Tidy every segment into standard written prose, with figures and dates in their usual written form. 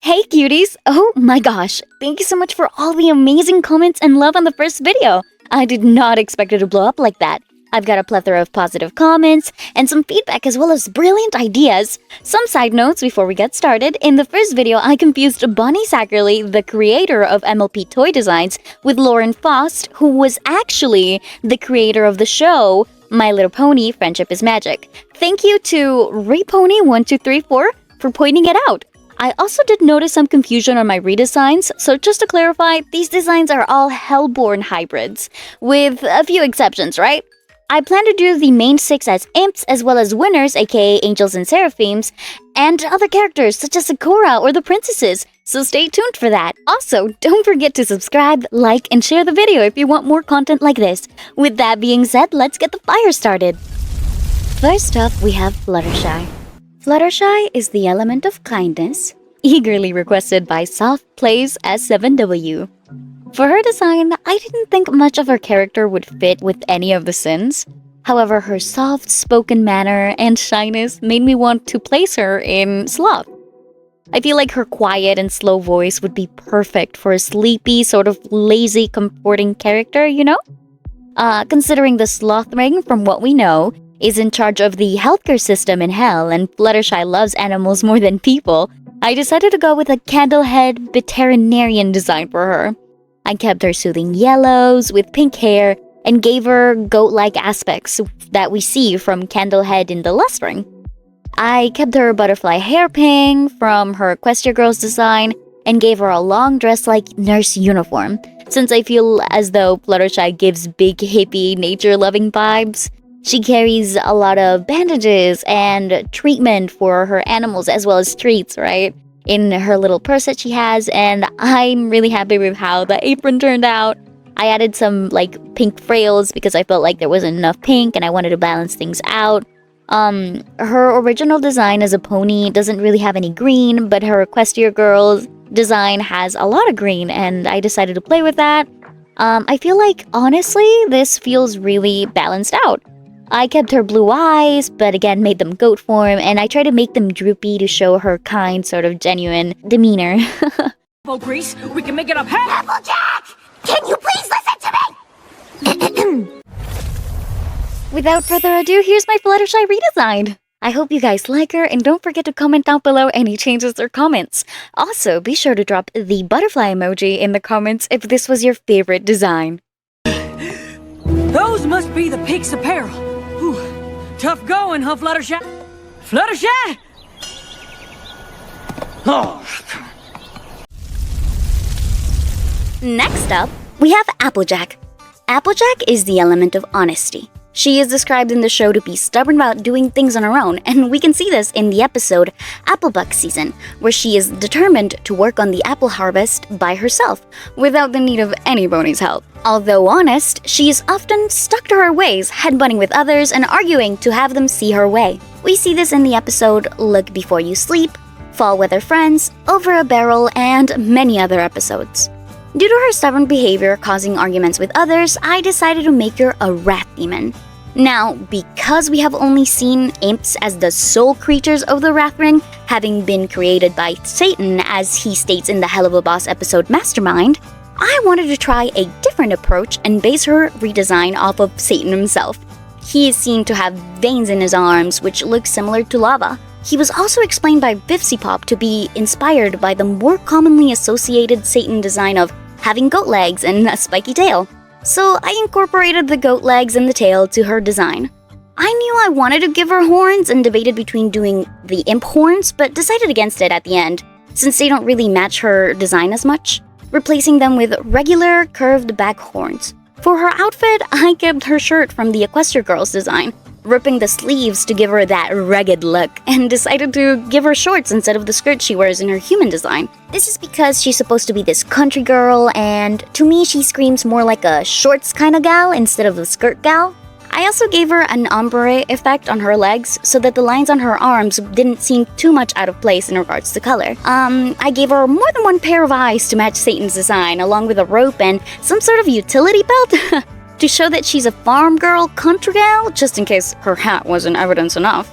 Hey cuties! Oh my gosh, thank you so much for all the amazing comments and love on the first video. I did not expect it to blow up like that. I've got a plethora of positive comments and some feedback as well as brilliant ideas. Some side notes before we get started. In the first video, I confused Bonnie Sackerly, the creator of MLP Toy Designs, with Lauren Faust, who was actually the creator of the show My Little Pony: Friendship is Magic. Thank you to Repony1234 for pointing it out. I also did notice some confusion on my redesigns, so just to clarify, these designs are all Hellborn hybrids, with a few exceptions, right? I plan to do the main 6 as imps as well as winners, aka angels and seraphims, and other characters such as Sakura or the princesses, so stay tuned for that. Also, don't forget to subscribe, like, and share the video if you want more content like this. With that being said, let's get the fire started. First up, we have Fluttershy. Fluttershy is the element of kindness, eagerly requested by Soft Plays S7W. For her design, I didn't think much of her character would fit with any of the sins. However, her soft-spoken manner and shyness made me want to place her in Sloth. I feel like her quiet and slow voice would be perfect for a sleepy, sort of lazy, comforting character, you know? Considering the Sloth Ring, from what we know, is in charge of the healthcare system in Hell, and Fluttershy loves animals more than people, I decided to go with a candlehead veterinarian design for her. I kept her soothing yellows with pink hair and gave her goat-like aspects that we see from Candlehead in the Lust Ring. I kept her butterfly hairpin from her Equestria Girls design and gave her a long dress-like nurse uniform, since I feel as though Fluttershy gives big hippie nature-loving vibes. She carries a lot of bandages and treatment for her animals as well as treats, right? In her little purse that she has, and I'm really happy with how the apron turned out. I added some pink frills because I felt like there wasn't enough pink and I wanted to balance things out. Her original design as a pony doesn't really have any green, but her Equestria Girls design has a lot of green, and I decided to play with that. I feel like, honestly, this feels really balanced out. I kept her blue eyes, but again made them goat form, and I tried to make them droopy to show her kind, sort of genuine demeanor. Oh, Grease, we can make it up. Hey! Applejack! Can you please listen to me? Without further ado, here's my Fluttershy redesign. I hope you guys like her, and don't forget to comment down below any changes or comments. Also, be sure to drop the butterfly emoji in the comments if this was your favorite design. Those must be the Pig's apparel. Whew. Tough going, huh, Fluttershy? Fluttershy! Oh. Next up, we have Applejack. Applejack is the element of honesty. She is described in the show to be stubborn about doing things on her own, and we can see this in the episode Applebuck Season, where she is determined to work on the apple harvest by herself, without the need of anybody's help. Although honest, she is often stuck to her ways, headbutting with others and arguing to have them see her way. We see this in the episode Look Before You Sleep, Fall Weather Friends, Over a Barrel, and many other episodes. Due to her stubborn behavior causing arguments with others, I decided to make her a wrath demon. Now, because we have only seen imps as the sole creatures of the Wrath Ring, having been created by Satan as he states in the Helluva Boss episode Mastermind, I wanted to try a different approach and base her redesign off of Satan himself. He is seen to have veins in his arms which look similar to lava. He was also explained by Vivsipop to be inspired by the more commonly associated Satan design of having goat legs and a spiky tail. So I incorporated the goat legs and the tail to her design. I knew I wanted to give her horns and debated between doing the imp horns, but decided against it at the end, since they don't really match her design as much, replacing them with regular curved back horns. For her outfit, I kept her shirt from the Equestria Girls design, ripping the sleeves to give her that rugged look, and decided to give her shorts instead of the skirt she wears in her human design. This is because she's supposed to be this country girl, and to me she screams more like a shorts kind of gal instead of a skirt gal. I also gave her an ombre effect on her legs so that the lines on her arms didn't seem too much out of place in regards to color. I gave her more than one pair of eyes to match Satan's design, along with a rope and some sort of utility belt to show that she's a farm girl, country gal, just in case her hat wasn't evidence enough.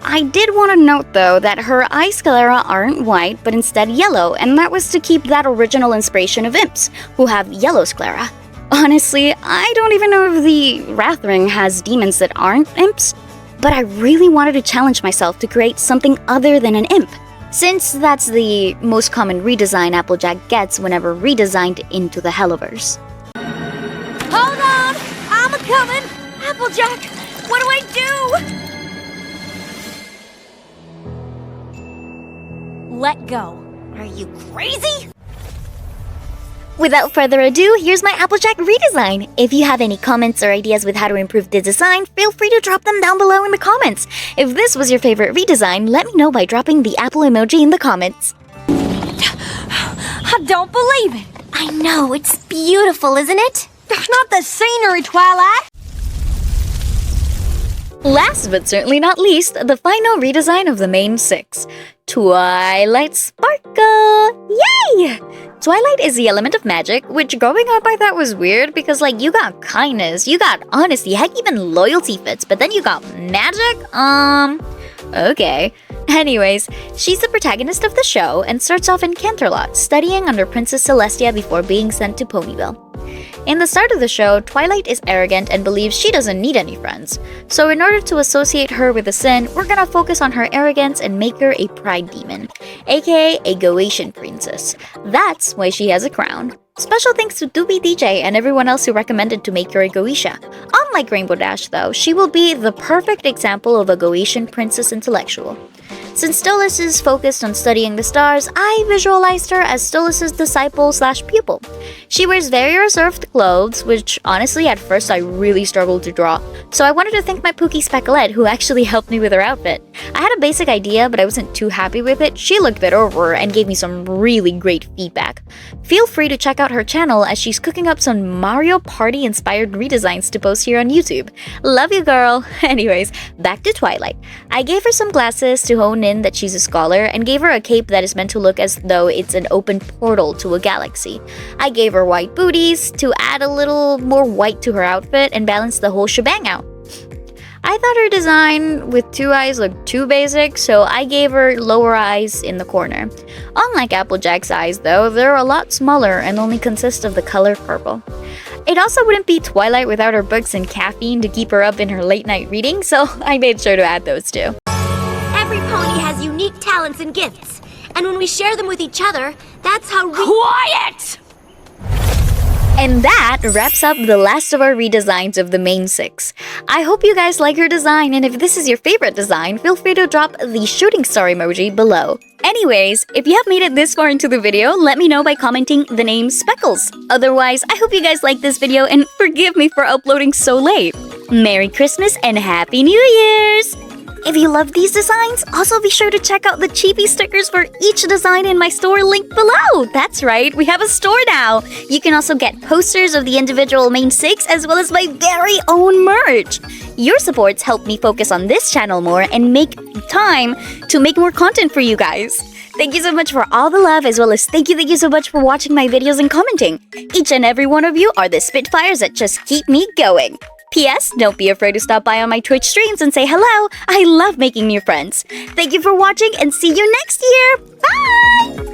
I did want to note though that her eye sclera aren't white but instead yellow, and that was to keep that original inspiration of imps, who have yellow sclera. Honestly, I don't even know if the Wrathring has demons that aren't imps, but I really wanted to challenge myself to create something other than an imp, since that's the most common redesign Applejack gets whenever redesigned into the Helluverse. Hold on! I'm a-coming! Applejack! What do I do? Let go. Are you crazy? Without further ado, here's my Applejack redesign. If you have any comments or ideas with how to improve the design, feel free to drop them down below in the comments. If this was your favorite redesign, let me know by dropping the apple emoji in the comments. I don't believe it! I know, it's beautiful, isn't it? That's not the scenery, Twilight! Last but certainly not least, the final redesign of the main 6. Twilight Sparkle! Yay! Twilight is the element of magic, which growing up I thought was weird because like you got kindness, you got honesty, heck even loyalty fits, but then you got magic? Okay. Anyways, she's the protagonist of the show and starts off in Canterlot, studying under Princess Celestia before being sent to Ponyville. In the start of the show, Twilight is arrogant and believes she doesn't need any friends. So in order to associate her with the sin, we're gonna focus on her arrogance and make her a pride demon, aka a Goetian princess. That's why she has a crown. Special thanks to Doobie DJ and everyone else who recommended to make her a Goetia. Unlike Rainbow Dash though, she will be the perfect example of a Goetian princess intellectual. Since Stolas is focused on studying the stars, I visualized her as Stolas' disciple/pupil. She wears very reserved clothes, which honestly at first I really struggled to draw, so I wanted to thank my Pookie Specklet who actually helped me with her outfit. I had a basic idea but I wasn't too happy with it. She looked it over and gave me some really great feedback. Feel free to check out her channel as she's cooking up some Mario Party inspired redesigns to post here on YouTube. Love you girl! Anyways, back to Twilight. I gave her some glasses to hone in that she's a scholar and gave her a cape that is meant to look as though it's an open portal to a galaxy. I gave her white booties to add a little more white to her outfit and balance the whole shebang out. I thought her design with 2 eyes looked too basic, so I gave her lower eyes in the corner. Unlike Applejack's eyes though, they're a lot smaller and only consist of the color purple. It also wouldn't be Twilight without her books and caffeine to keep her up in her late night reading, so I made sure to add those too. Every pony has unique talents and gifts, and when we share them with each other, that's how Quiet! And that wraps up the last of our redesigns of the main 6. I hope you guys like her design, and if this is your favorite design, feel free to drop the shooting star emoji below. Anyways, if you have made it this far into the video, let me know by commenting the name Speckles. Otherwise, I hope you guys like this video and forgive me for uploading so late. Merry Christmas and Happy New Year's! If you love these designs, also be sure to check out the cheapy stickers for each design in my store linked below. That's right, we have a store now. You can also get posters of the individual main 6 as well as my very own merch. Your supports help me focus on this channel more and make time to make more content for you guys. Thank you so much for all the love, as well as thank you so much for watching my videos and commenting. Each and every one of you are the Spitfires that just keep me going. P.S. Don't be afraid to stop by on my Twitch streams and say hello. I love making new friends. Thank you for watching and see you next year. Bye!